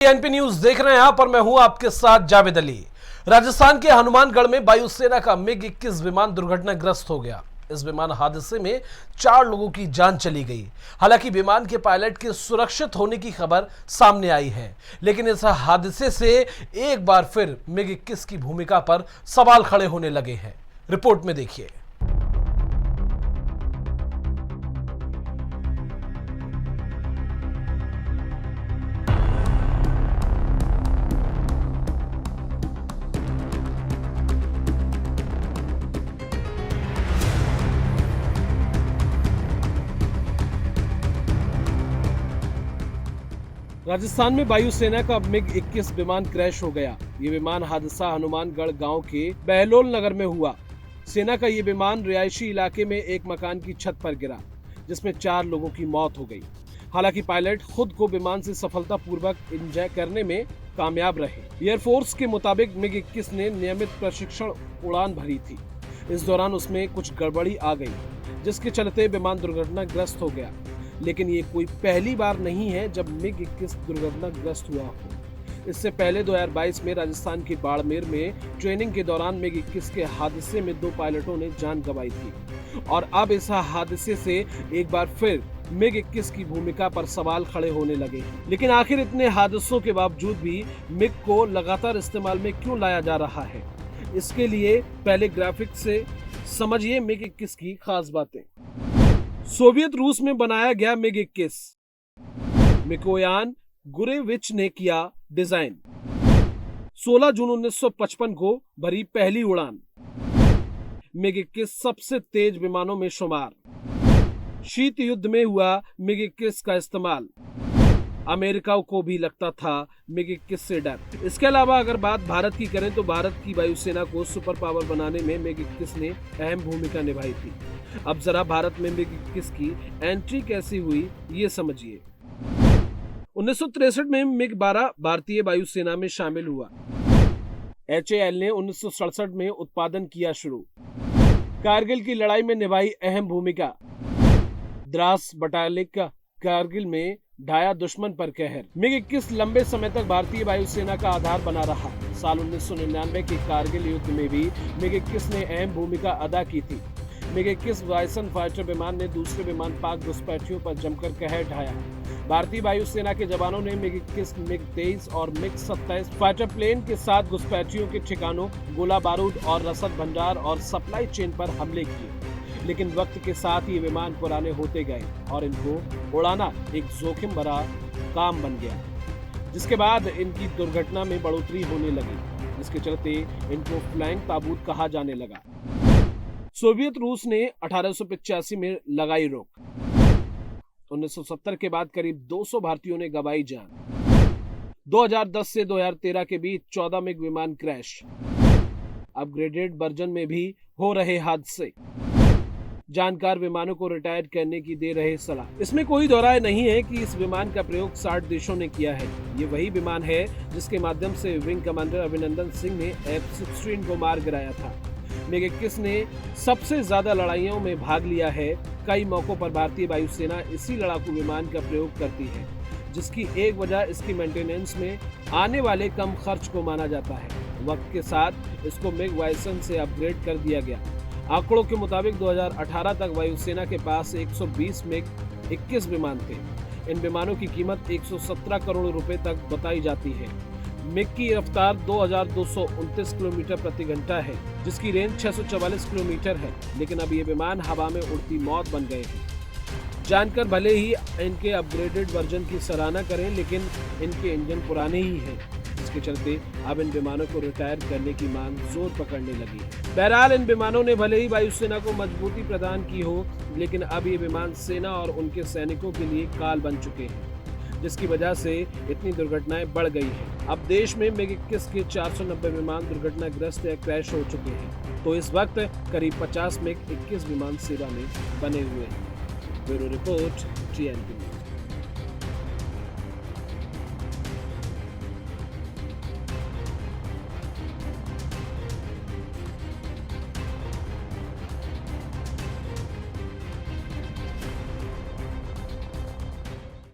NP news देख रहे हैं आप और मैं हूं आपके साथ जावेद अली। राजस्थान के हनुमानगढ़ में वायुसेना का मिग-21 विमान दुर्घटनाग्रस्त हो गया। इस विमान हादसे में 4 लोगों की जान चली गई। हालांकि विमान के पायलट के सुरक्षित होने की खबर सामने आई है, लेकिन इस हादसे से एक बार फिर मिग-21 की भूमिका पर सवाल खड़े होने लगे हैं। रिपोर्ट में देखिए। राजस्थान में वायुसेना का मिग-21 विमान क्रैश हो गया। ये विमान हादसा हनुमानगढ़ गांव के बहलोल नगर में हुआ। सेना का ये विमान रिहायशी इलाके में एक मकान की छत पर गिरा, जिसमें 4 लोगों की मौत हो गई। हालांकि पायलट खुद को विमान से सफलतापूर्वक इंजय करने में कामयाब रहे। एयरफोर्स के मुताबिक मिग-21 ने नियमित प्रशिक्षण उड़ान भरी थी। इस दौरान उसमें कुछ गड़बड़ी आ गई, जिसके चलते विमान दुर्घटनाग्रस्त हो गया। लेकिन ये कोई पहली बार नहीं है जब मिग-21 दुर्घटनाग्रस्त हुआ हो। इससे पहले 2022 में राजस्थान के बाड़मेर में ट्रेनिंग के दौरान मिग-21 के हादसे में 2 पायलटों ने जान गंवाई थी और अब इस हादसे से एक बार फिर मिग-21 की भूमिका पर सवाल खड़े होने लगे। लेकिन आखिर इतने हादसों के बावजूद भी मिग को लगातार इस्तेमाल में क्यों लाया जा रहा है? इसके लिए पहले ग्राफिक से समझिए मिग-21 की खास बातें। सोवियत रूस में बनाया गया मिग-21, मिकोयान गुरेविच ने किया डिजाइन। 16 जून 1955 को भरी पहली उड़ान। मिग-21 सबसे तेज विमानों में शुमार। शीत युद्ध में हुआ मिग-21 का इस्तेमाल। अमेरिका को भी लगता था मिग-21 से डर। इसके अलावा अगर बात भारत की करें तो भारत की वायुसेना को सुपर पावर बनाने में मिग-21 ने अहम भूमिका निभाई थी। अब जरा भारत में मिग-21 की एंट्री कैसी हुई ये समझिए। 1963 में मिग-12 भारतीय वायुसेना में शामिल हुआ। HAL ने 1967 में उत्पादन किया शुरू। कारगिल की लड़ाई में निभाई अहम भूमिका। द्रास बटालिक कारगिल में ढाया दुश्मन पर कहर। मिग-21 लंबे समय तक भारतीय वायुसेना का आधार बना रहा। साल 1999 के कारगिल युद्ध में भी मिग-21 ने अहम भूमिका अदा की थी। मिग-21 बाइसन फाइटर विमान ने दूसरे विमान पाक घुसपैठियों पर जमकर कहर ढाया। भारतीय वायुसेना के जवानों ने मिग-21, मिग-23 और मिग-27 फाइटर प्लेन के साथ घुसपैठियों के ठिकानों, गोला बारूद और रसद भंडार और सप्लाई चेन पर हमले किए। लेकिन वक्त के साथ ये विमान पुराने होते गए और इनको उड़ाना एक जोखिम भरा काम बन गया, जिसके बाद इनकी दुर्घटना में बढ़ोतरी होने लगी, जिसके चलते इनको फ्लाइंग ताबूत कहा जाने लगा। सोवियत रूस ने 1885 में लगाई रोक। 1970 के बाद करीब 200 भारतीयों ने गंवाई जान। 2010 से 2013 के बीच 14 मिग विमान क्रैश। अपग्रेडेड वर्जन में भी हो रहे हादसे। जानकार विमानों को रिटायर करने की दे रहे सलाह। इसमें कोई दो राय नहीं है कि इस विमान का प्रयोग 60 देशों ने किया है। ये वही विमान है जिसके माध्यम से विंग कमांडर अभिनंदन सिंह ने F-16 को मार गिराया था। मिग-21 ने सबसे ज्यादा लड़ाइयों में भाग लिया है। कई मौकों पर भारतीय वायुसेना इसी लड़ाकू विमान का प्रयोग करती है, जिसकी एक वजह इसकी मेंटेनेंस में आने वाले कम खर्च को माना जाता है। वक्त के साथ इसको मिग वाइसन से अपग्रेड कर दिया गया। आंकड़ों के मुताबिक 2018 तक वायुसेना के पास 120 मिग-21 विमान थे। इन विमानों की कीमत 117 करोड़ रुपए तक बताई जाती है। मिग की रफ्तार 2229 किलोमीटर प्रति घंटा है, जिसकी रेंज 644 किलोमीटर है। लेकिन अब ये विमान हवा में उड़ती मौत बन गए हैं। जानकर भले ही इनके अपग्रेडेड वर्जन की सराहना करें, लेकिन इनके इंजन पुराने ही हैं, जिसके चलते अब इन विमानों को रिटायर करने की मांग जोर पकड़ने लगी है। बहरहाल इन विमानों ने भले ही वायुसेना को मजबूती प्रदान की हो, लेकिन अब ये विमान सेना और उनके सैनिकों के लिए काल बन चुके हैं, जिसकी वजह से इतनी दुर्घटनाएं बढ़ गई हैं। अब देश में मिग-21 के 490 विमान दुर्घटनाग्रस्त या क्रैश हो चुके हैं, तो इस वक्त करीब 50 मिग-21 विमान सेवा में बने हुए हैं। Bureau report, TNP।